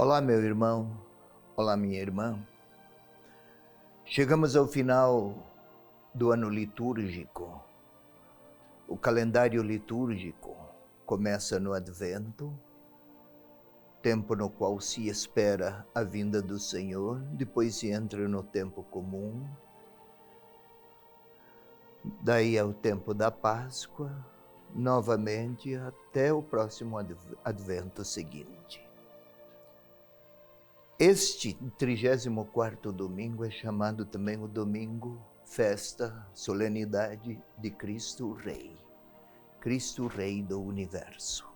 Olá, meu irmão. Olá, minha irmã. Chegamos ao final do ano litúrgico. O calendário litúrgico começa no Advento, tempo no qual se espera a vinda do Senhor, depois se entra no tempo comum, daí ao tempo da Páscoa, novamente até o próximo Advento seguinte. Este 34º domingo é chamado também o domingo, festa, solenidade de Cristo Rei. Cristo Rei do Universo.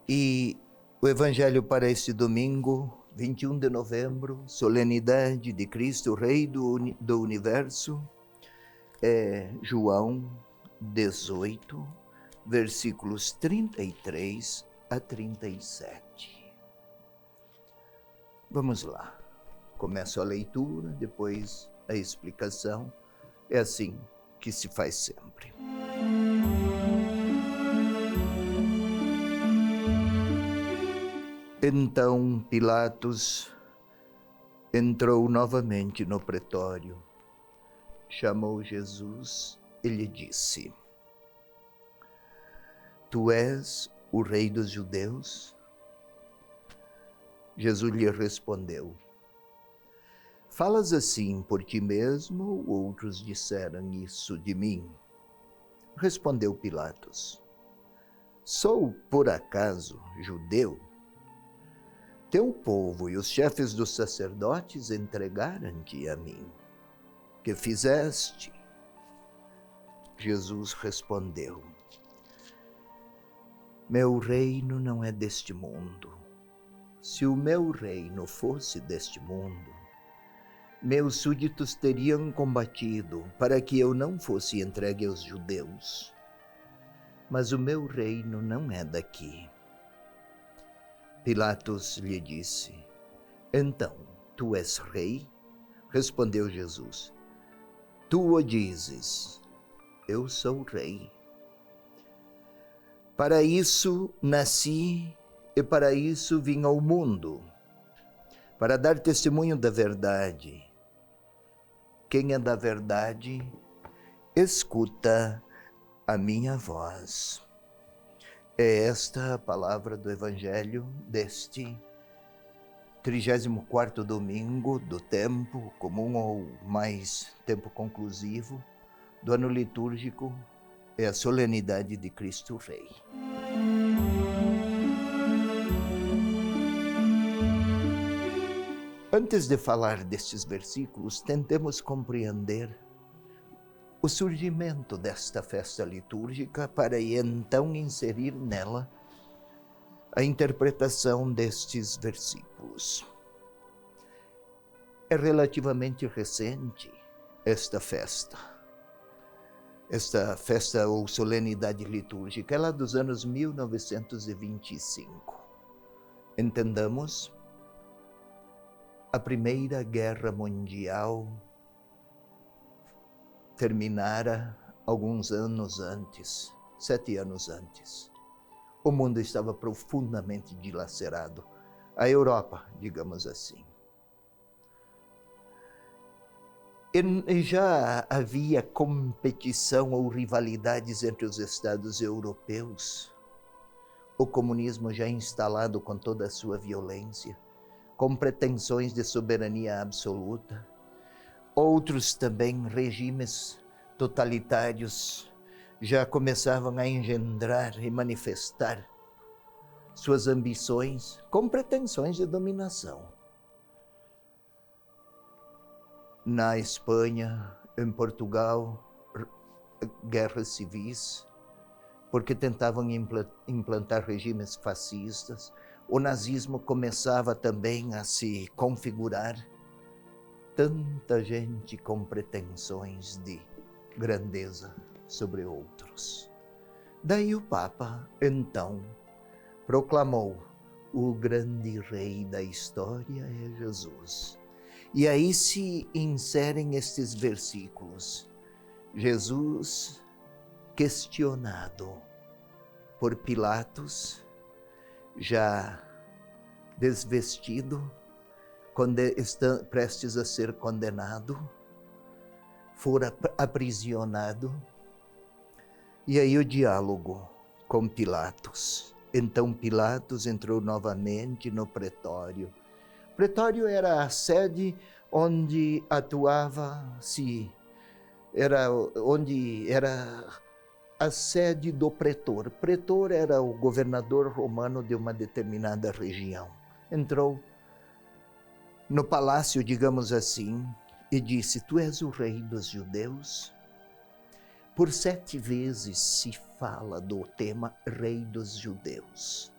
E o Evangelho para este domingo, 21 de novembro, solenidade de Cristo Rei do Universo, é João 18, versículos 33 a 37. Vamos lá. Começo a leitura, depois a explicação. É assim que se faz sempre. Então Pilatos entrou novamente no pretório, chamou Jesus e lhe disse: Tu és o rei dos judeus? Jesus lhe respondeu: Falas assim por ti mesmo ou outros disseram isso de mim? Respondeu Pilatos: Sou, por acaso, judeu? Teu povo e os chefes dos sacerdotes entregaram-te a mim. Que fizeste? Jesus respondeu: Meu reino não é deste mundo. Se o meu reino fosse deste mundo, meus súditos teriam combatido para que eu não fosse entregue aos judeus. Mas o meu reino não é daqui. Pilatos lhe disse: Então, tu és rei? Respondeu Jesus: Tu o dizes, eu sou rei. Para isso nasci e para isso vim ao mundo, para dar testemunho da verdade. Quem é da verdade, escuta a minha voz. É esta a palavra do Evangelho deste 34º domingo do tempo comum ou mais tempo conclusivo do ano litúrgico, é a solenidade de Cristo Rei. Antes de falar destes versículos, tentemos compreender o surgimento desta festa litúrgica para então inserir nela a interpretação destes versículos. É relativamente recente esta festa ou solenidade litúrgica, é lá dos anos 1925. Entendamos, a Primeira Guerra Mundial terminara alguns anos antes, 7 anos antes. O mundo estava profundamente dilacerado. A Europa, digamos assim. E já havia competição ou rivalidades entre os estados europeus. O comunismo já instalado com toda a sua violência, com pretensões de soberania absoluta. Outros também regimes totalitários já começavam a engendrar e manifestar suas ambições com pretensões de dominação. Na Espanha, em Portugal, guerras civis, porque tentavam implantar regimes fascistas. O nazismo começava também a se configurar. Tanta gente com pretensões de grandeza sobre outros. Daí o Papa, então, proclamou: o grande rei da história é Jesus. E aí se inserem estes versículos. Jesus, questionado por Pilatos, já desvestido, prestes a ser condenado, fora aprisionado. E aí o diálogo com Pilatos. Então Pilatos entrou novamente no pretório. O pretório era a sede onde onde era a sede do pretor. Pretor era o governador romano de uma determinada região. Entrou no palácio, digamos assim, e disse: tu és o rei dos judeus? Por 7 vezes se fala do tema rei dos judeus.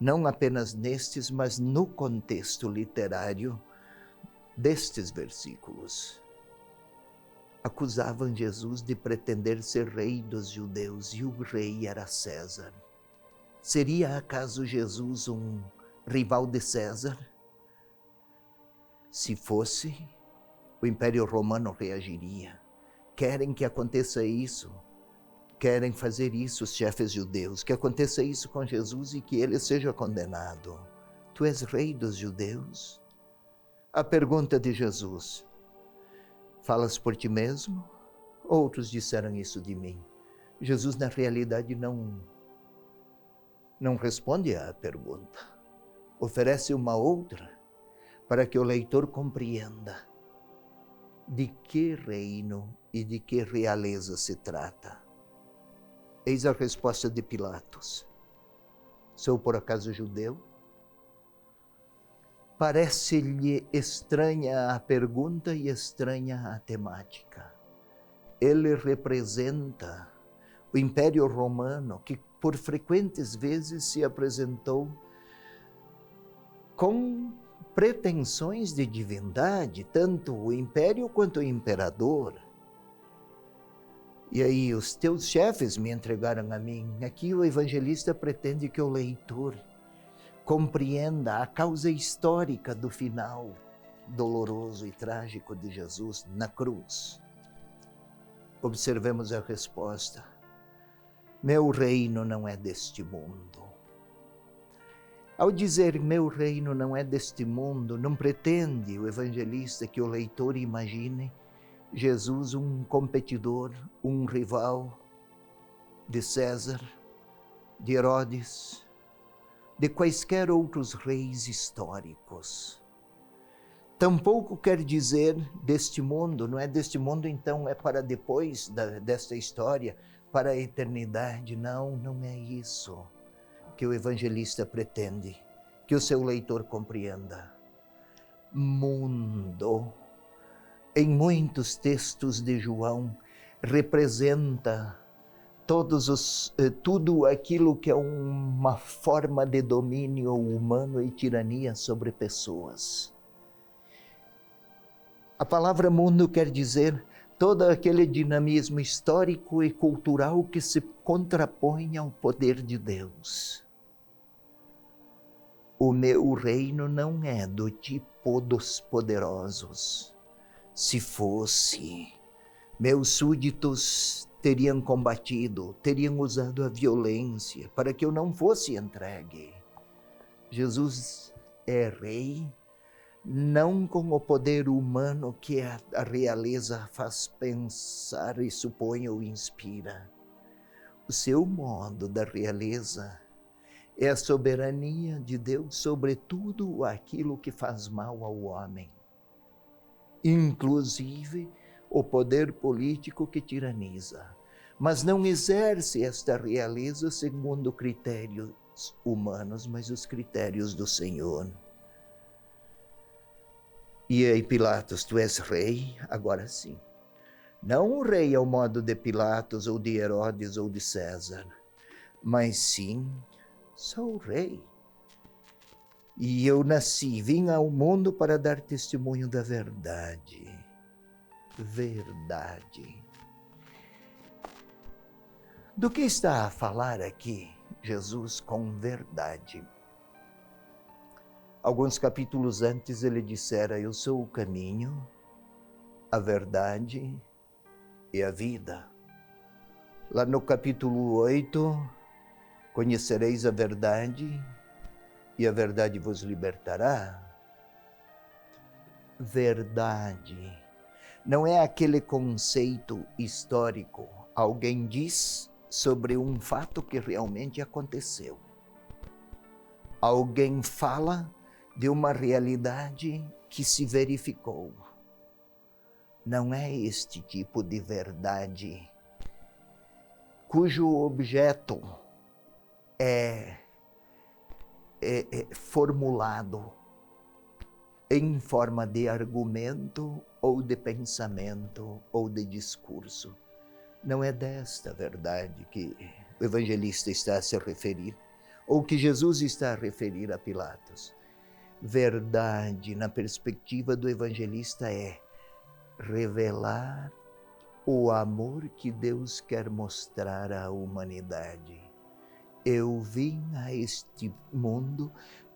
Não apenas nestes, mas no contexto literário destes versículos. Acusavam Jesus de pretender ser rei dos judeus, e o rei era César. Seria acaso Jesus um rival de César? Se fosse, o Império Romano reagiria. Querem que aconteça isso, querem fazer isso os chefes judeus, que aconteça isso com Jesus e que ele seja condenado. Tu és rei dos judeus? A pergunta de Jesus: falas por ti mesmo? Outros disseram isso de mim. Jesus, na realidade, não responde à pergunta. Oferece uma outra para que o leitor compreenda de que reino e de que realeza se trata. Eis a resposta de Pilatos: sou por acaso judeu? Parece-lhe estranha a pergunta e estranha a temática. Ele representa o Império Romano, que por frequentes vezes se apresentou com pretensões de divindade, tanto o império quanto o imperador. E aí os teus chefes me entregaram a mim. Aqui o evangelista pretende que o leitor compreenda a causa histórica do final doloroso e trágico de Jesus na cruz. Observemos a resposta: meu reino não é deste mundo. Ao dizer meu reino não é deste mundo, não pretende o evangelista que o leitor imagine Jesus um competidor, um rival de César, de Herodes, de quaisquer outros reis históricos. Tampouco quer dizer deste mundo, não é deste mundo, então é para depois desta história, para a eternidade. Não, não é isso que o evangelista pretende que o seu leitor compreenda. Mundo, em muitos textos de João, representa tudo aquilo que é uma forma de domínio humano e tirania sobre pessoas. A palavra mundo quer dizer todo aquele dinamismo histórico e cultural que se contrapõe ao poder de Deus. O meu reino não é do tipo dos poderosos. Se fosse, meus súditos teriam combatido, teriam usado a violência para que eu não fosse entregue. Jesus é rei, não com o poder humano que a realeza faz pensar e supõe ou inspira. O seu modo da realeza é a soberania de Deus sobre tudo aquilo que faz mal ao homem, inclusive o poder político que tiraniza, mas não exerce esta realeza segundo critérios humanos, mas os critérios do Senhor. E aí, Pilatos, tu és rei? Agora sim. Não o rei ao modo de Pilatos, ou de Herodes, ou de César, mas sim, sou o rei. E eu vim ao mundo para dar testemunho da verdade. Verdade. Do que está a falar aqui Jesus com verdade? Alguns capítulos antes ele dissera: eu sou o caminho, a verdade e a vida. Lá no capítulo 8, conhecereis a verdade e a verdade vos libertará. Verdade não é aquele conceito histórico. Alguém diz sobre um fato que realmente aconteceu. Alguém fala de uma realidade que se verificou. Não é este tipo de verdade cujo objeto é formulado em forma de argumento ou de pensamento ou de discurso. Não é desta verdade que o evangelista está a se referir, ou que Jesus está a referir a Pilatos. Verdade, na perspectiva do evangelista, é revelar o amor que Deus quer mostrar à humanidade. Eu vim a este mundo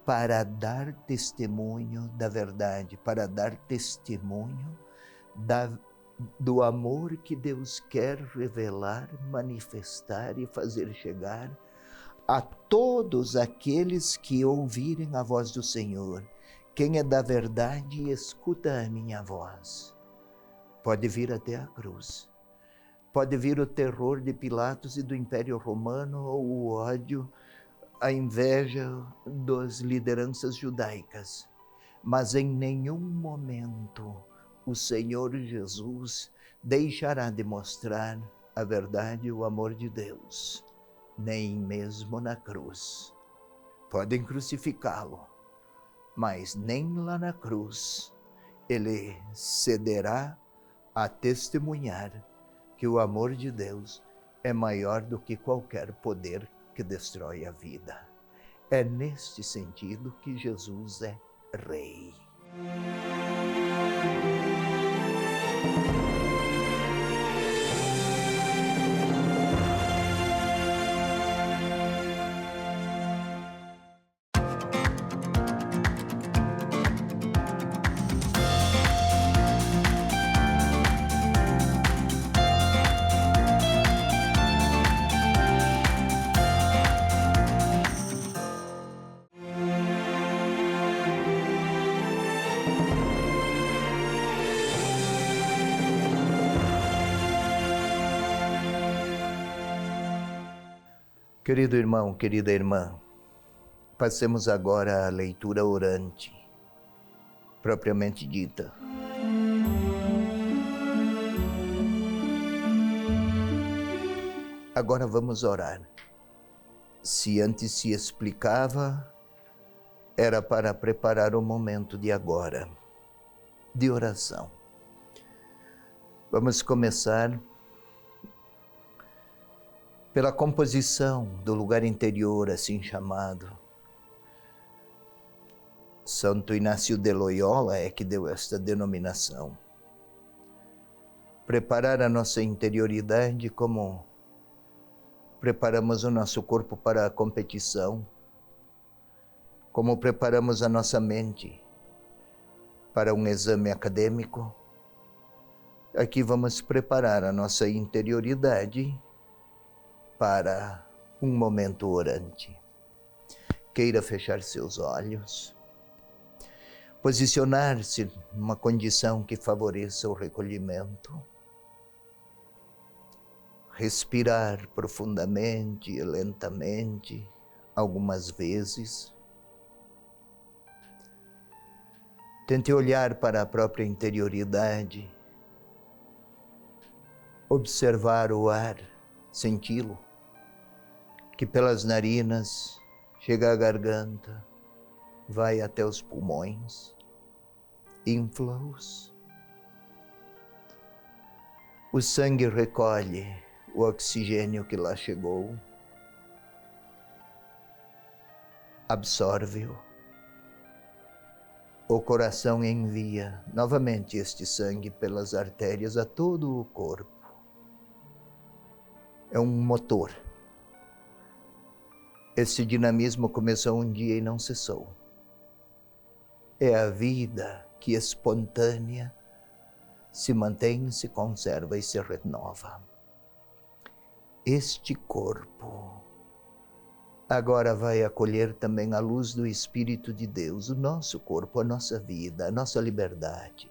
para dar testemunho da verdade, para dar testemunho do amor que Deus quer revelar, manifestar e fazer chegar a todos aqueles que ouvirem a voz do Senhor. Quem é da verdade, escuta a minha voz. Pode vir até a cruz. Pode vir o terror de Pilatos e do Império Romano, ou o ódio, a inveja das lideranças judaicas. Mas em nenhum momento o Senhor Jesus deixará de mostrar a verdade e o amor de Deus, nem mesmo na cruz. Podem crucificá-lo, mas nem lá na cruz ele cederá a testemunhar que o amor de Deus é maior do que qualquer poder que destrói a vida. É neste sentido que Jesus é Rei. Querido irmão, querida irmã, passemos agora à leitura orante, propriamente dita. Agora vamos orar. Se antes se explicava, era para preparar o momento de agora, de oração. Vamos começar pela composição do lugar interior, assim chamado. Santo Inácio de Loyola é que deu esta denominação. Preparar a nossa interioridade como preparamos o nosso corpo para a competição, como preparamos a nossa mente para um exame acadêmico. Aqui vamos preparar a nossa interioridade para um momento orante. Queira fechar seus olhos, posicionar-se numa condição que favoreça o recolhimento, respirar profundamente e lentamente, algumas vezes. Tente olhar para a própria interioridade, observar o ar, senti-lo, que pelas narinas chega à garganta, vai até os pulmões, infla-os. O sangue recolhe o oxigênio que lá chegou, absorve-o. O coração envia novamente este sangue pelas artérias a todo o corpo. É um motor. Esse dinamismo começou um dia e não cessou. É a vida que espontânea se mantém, se conserva e se renova. Este corpo agora vai acolher também a luz do Espírito de Deus, o nosso corpo, a nossa vida, a nossa liberdade.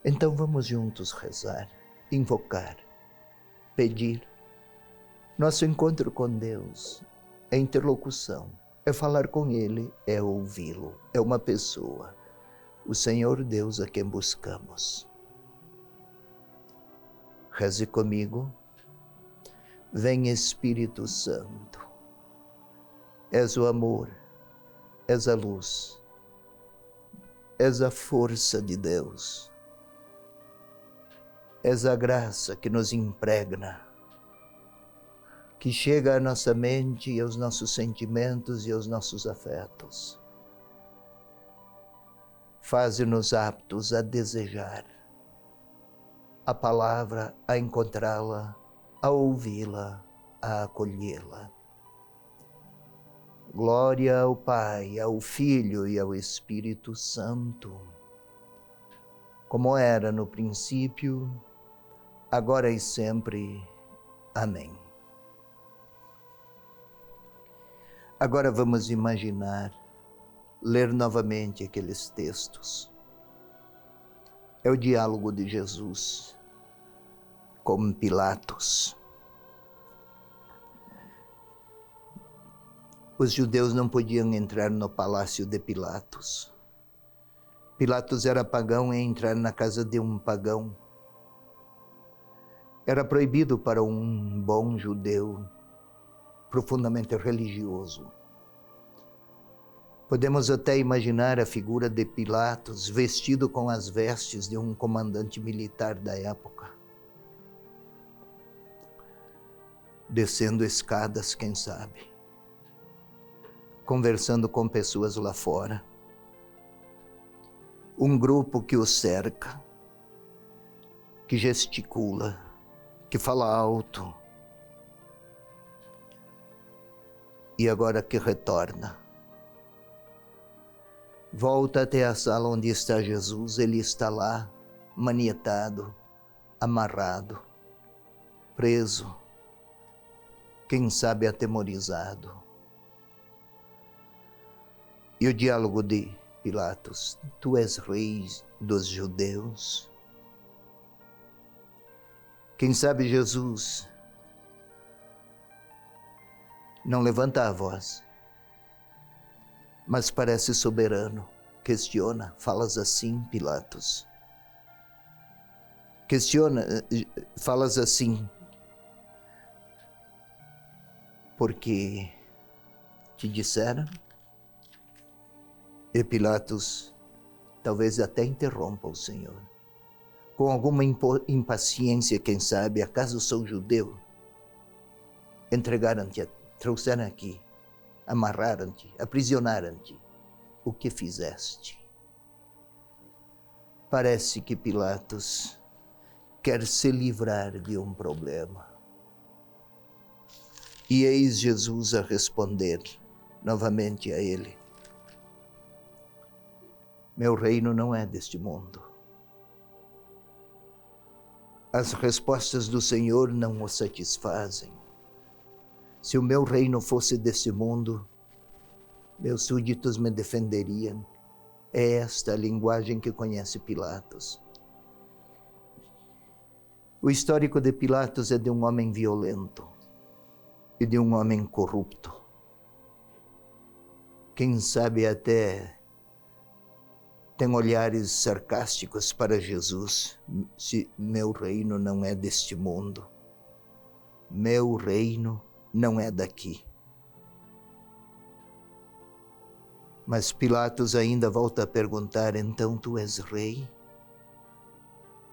Então vamos juntos rezar, invocar, pedir. Nosso encontro com Deus é interlocução, é falar com Ele, é ouvi-lo, é uma pessoa, o Senhor Deus a quem buscamos. Reze comigo. Vem Espírito Santo, és o amor, és a luz, és a força de Deus, és a graça que nos impregna, que chega à nossa mente e aos nossos sentimentos e aos nossos afetos. Faze-nos aptos a desejar a palavra, a encontrá-la, a ouvi-la, a acolhê-la. Glória ao Pai, ao Filho e ao Espírito Santo, como era no princípio, agora e sempre. Amém. Agora vamos imaginar, ler novamente aqueles textos. É o diálogo de Jesus com Pilatos. Os judeus não podiam entrar no palácio de Pilatos. Pilatos era pagão e entrar na casa de um pagão era proibido para um bom judeu profundamente religioso. Podemos até imaginar a figura de Pilatos vestido com as vestes de um comandante militar da época, descendo escadas, quem sabe, conversando com pessoas lá fora. Um grupo que o cerca, que gesticula, que fala alto. E agora que retorna. Volta até a sala onde está Jesus, ele está lá, manietado, amarrado, preso, quem sabe atemorizado. E o diálogo de Pilatos: tu és rei dos judeus? Quem sabe Jesus não levanta a voz, mas parece soberano. Questiona: falas assim, Pilatos? Questiona: falas assim porque te disseram? E Pilatos talvez até interrompa o Senhor, com alguma impaciência, quem sabe: acaso sou judeu? Entregaram-te, trouxeram aqui, amarraram-te, aprisionaram-te. O que fizeste? Parece que Pilatos quer se livrar de um problema. E eis Jesus a responder novamente a ele: meu reino não é deste mundo. As respostas do Senhor não o satisfazem. Se o meu reino fosse desse mundo, meus súditos me defenderiam. É esta a linguagem que conhece Pilatos. O histórico de Pilatos é de um homem violento e de um homem corrupto. Quem sabe até tem olhares sarcásticos para Jesus. Se meu reino não é deste mundo, meu reino não é daqui. Mas Pilatos ainda volta a perguntar: então tu és rei?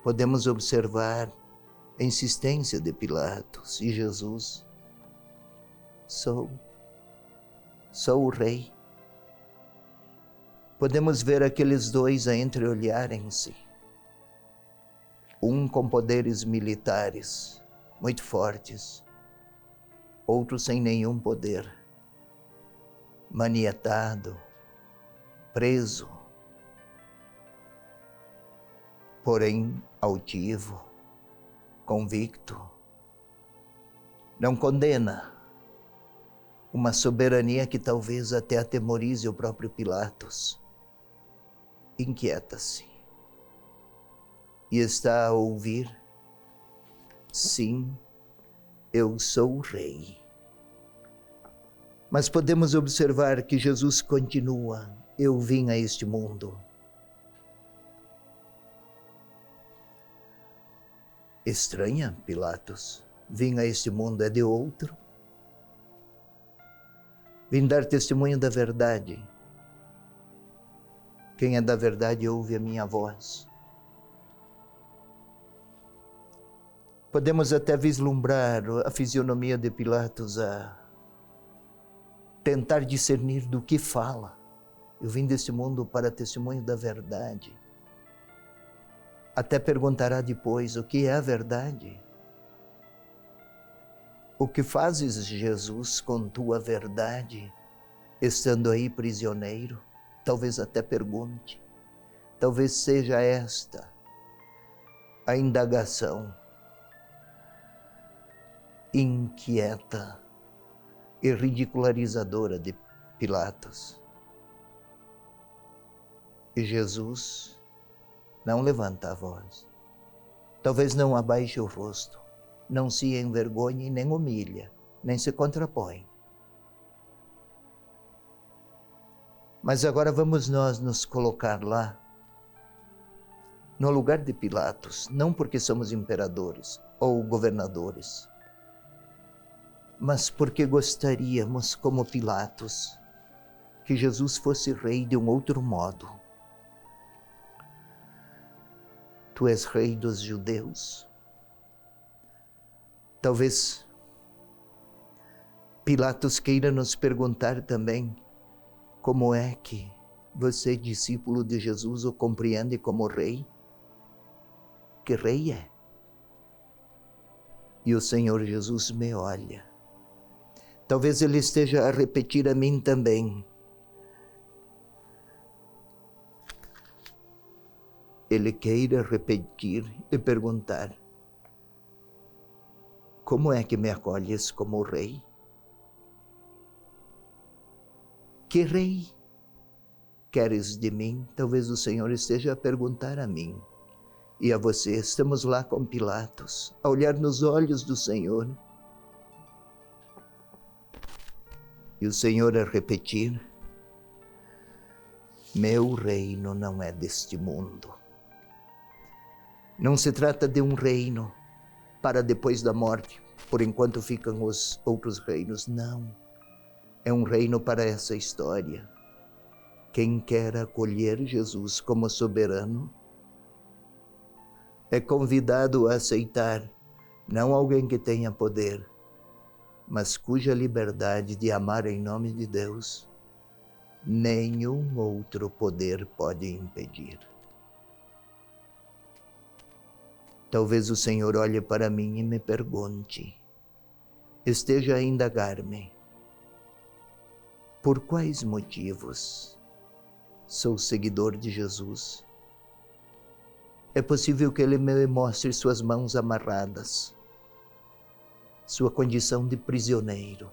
Podemos observar a insistência de Pilatos. E Jesus: sou o rei. Podemos ver aqueles dois a entreolharem-se, um com poderes militares muito fortes, outro sem nenhum poder, manietado, preso, porém altivo, convicto. Não condena, Uma soberania que talvez até atemorize o próprio Pilatos. Inquieta-se. E está a ouvir: sim, eu sou o rei. Mas podemos observar que Jesus continua: eu vim a este mundo. Estranha, Pilatos. Vim a este mundo é de outro. Vim dar testemunho da verdade. Quem é da verdade ouve a minha voz. Podemos até vislumbrar a fisionomia de Pilatos a tentar discernir do que fala. Eu vim deste mundo para testemunho da verdade. Até perguntará depois: o que é a verdade? O que fazes, Jesus, com tua verdade, estando aí prisioneiro? Talvez até pergunte. Talvez seja esta a indagação inquieta e ridicularizadora de Pilatos. E Jesus não levanta a voz. Talvez não abaixe o rosto. Não se envergonhe, nem humilha, nem se contrapõe. Mas agora vamos nós nos colocar lá, no lugar de Pilatos, não porque somos imperadores ou governadores, mas porque gostaríamos, como Pilatos, que Jesus fosse rei de um outro modo. Tu és rei dos judeus. Talvez Pilatos queira nos perguntar também: como é que você, discípulo de Jesus, o compreende como rei? Que rei é? E o Senhor Jesus me olha. Talvez ele esteja a repetir a mim também: ele queira repetir e perguntar: como é que me acolhes como rei? Que rei queres de mim? Talvez o Senhor esteja a perguntar a mim e a você. Estamos lá com Pilatos, a olhar nos olhos do Senhor. E o Senhor a repetir: meu reino não é deste mundo. Não se trata de um reino para depois da morte, por enquanto ficam os outros reinos. Não, é um reino para essa história. Quem quer acolher Jesus como soberano é convidado a aceitar não alguém que tenha poder, mas cuja liberdade de amar em nome de Deus nenhum outro poder pode impedir. Talvez o Senhor olhe para mim e me pergunte, esteja a indagar-me: por quais motivos sou seguidor de Jesus? É possível que Ele me mostre suas mãos amarradas, sua condição de prisioneiro,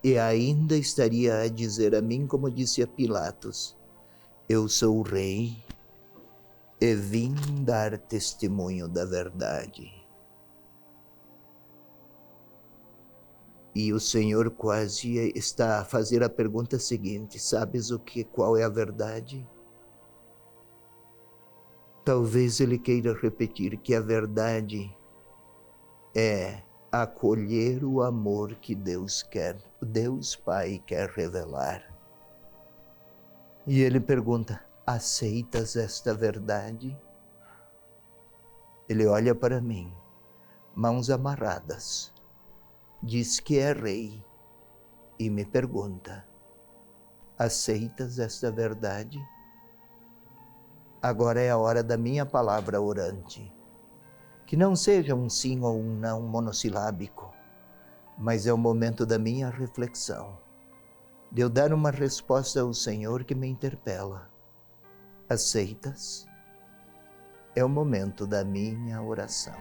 e ainda estaria a dizer a mim, como disse a Pilatos: eu sou o rei e vim dar testemunho da verdade. E o Senhor quase está a fazer a pergunta seguinte: sabes qual é a verdade? Talvez Ele queira repetir que a verdade é acolher o amor que Deus Pai quer revelar. E Ele pergunta: aceitas esta verdade? Ele olha para mim, mãos amarradas, diz que é rei e me pergunta: aceitas esta verdade? Agora é a hora da minha palavra orante. Que não seja um sim ou um não monossilábico, mas é o momento da minha reflexão, de eu dar uma resposta ao Senhor que me interpela. Aceitas? É o momento da minha oração.